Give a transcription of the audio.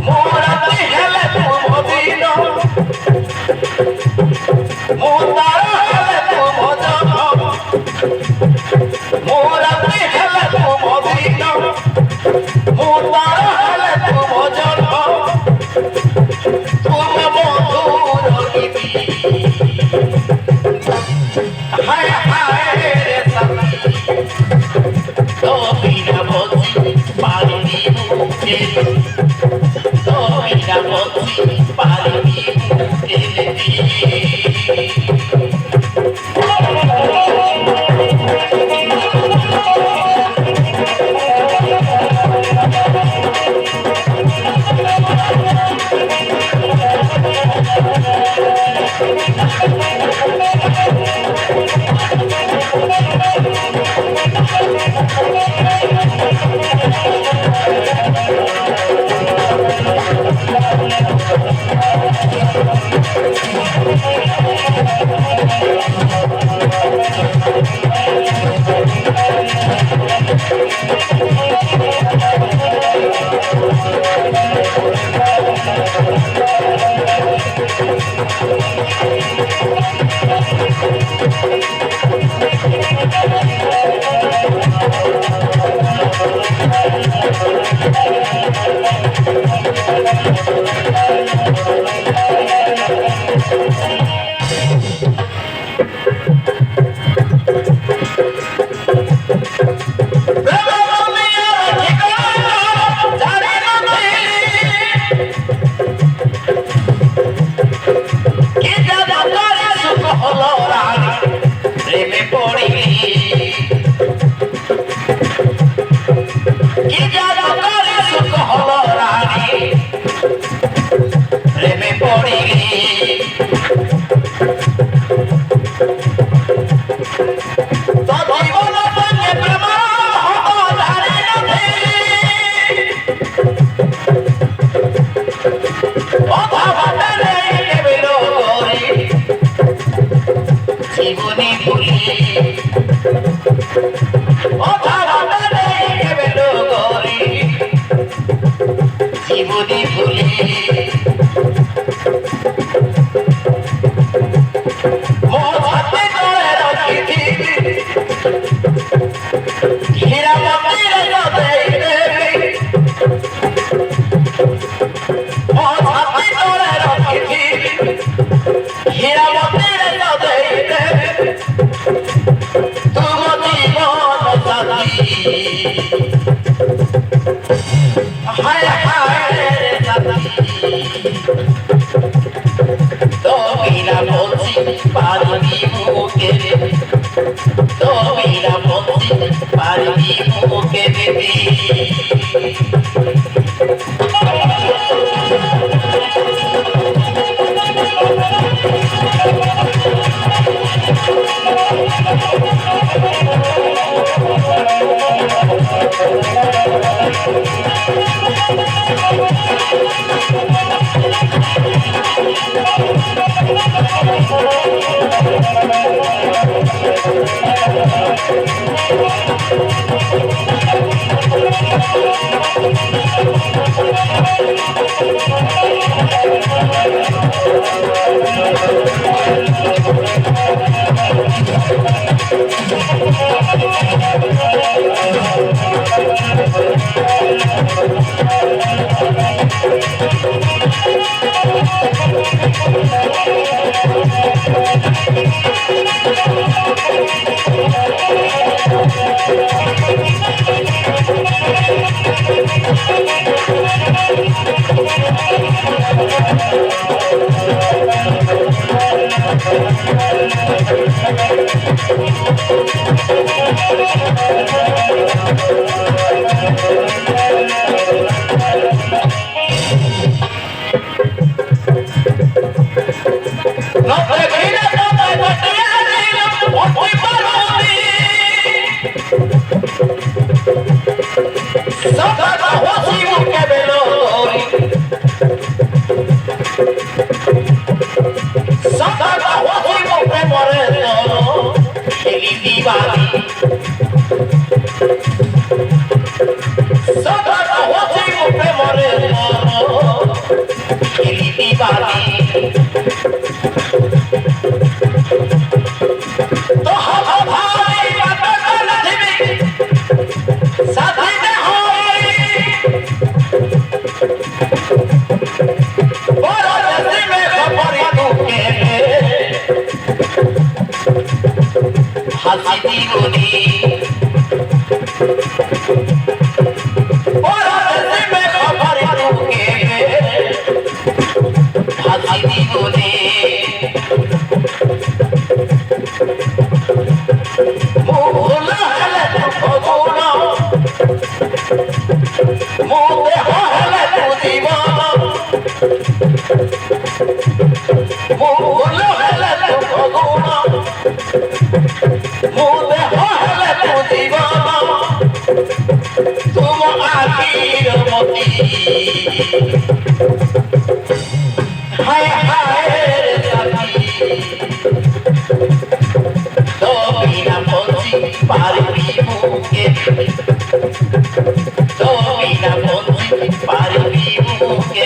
মোরাতে হেলে মদিন মোতার হেলে মজন মোরাতে হেলে মদিন মোতার হেলে মজন তুমি মধুর গীতি হায় হায় রে সাথী তোমিরা বলছি পারিনি মুখে তোমিরা বলছি পারিনি মুখে জীবনী ভুলি জীবনী ভুলি মহাতে করে রাখি হীরা মন্দির মহাতে করে রাখি হীরা মন্দির হায় হায় রে সাথী তোমিরা বলছি পারিনি মুখে তোমিরা বলছি পারিনি মুখে দেবী হাসি জীবনে ওরা দেশে খবর ঢুকে হাসি জীবনে মুহূর্ত হলে ভগবান মোতে হলে জীবন মুহূর্ত হলে ভগবান মোতে হলে জীবন তুম আখির মতি হায় হায় সাথী তো বিনা পঞ্চি পারবি মুখে তো বিনা পঞ্চি পারবি মুখে